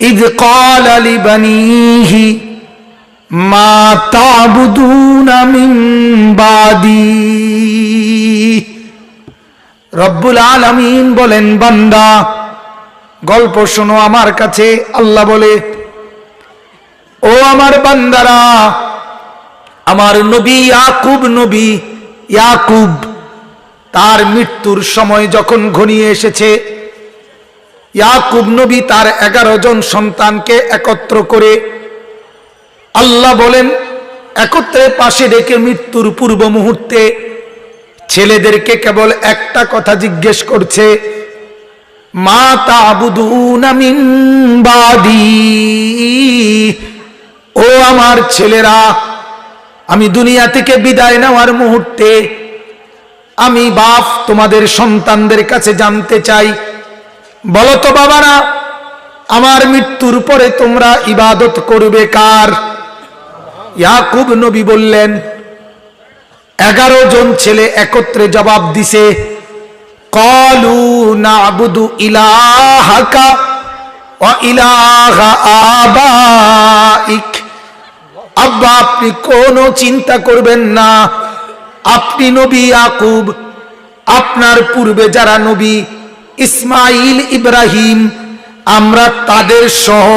ইয ক্বালা লিবানিহি মা তা'বুদুনা মিন বাদি। রব্বুল আলামিন বলেন, বান্দা গল্প শোনো আমার কাছে। আল্লাহ বলে, ও আমার বান্দারা, আমার নবী ইয়াকুব তার মৃত্যুর সময় যখন ঘনিয়ে এসেছে, ইয়াকুব নবী তার 11 জন সন্তানকে একত্র করে আল্লাহ বলেন একত্রে পাশে রেখে মৃত্যুর পূর্ব মুহূর্তে ছেলেদেরকে কেবল একটা কথা জিজ্ঞেস করছে, মা তা'বুদুনা মিন বাদি। ও আমার ছেলেরা, আমি দুনিয়া থেকে বিদায় নেওয়ার মুহূর্তে আমি বাপ তোমাদের সন্তানদের কাছে জানতে চাই, বলো তো বাবারা, আমার মৃত্যুর পরে তোমরা ইবাদত করবে কার? ইয়াকুব নবী বললেন, 11 জন ছেলে একত্রে জবাব দিছে, ক্বালু না'বুদু ইলাহাকা ওয়া ইলাহা আবাইক। আব্বা, আপনি কোনো চিন্তা করবেন না, আপনি নবী ইয়াকুব, আপনার পূর্বে যারা নবী ইসমাইল, ইব্রাহিম, আমরা তাদের সহ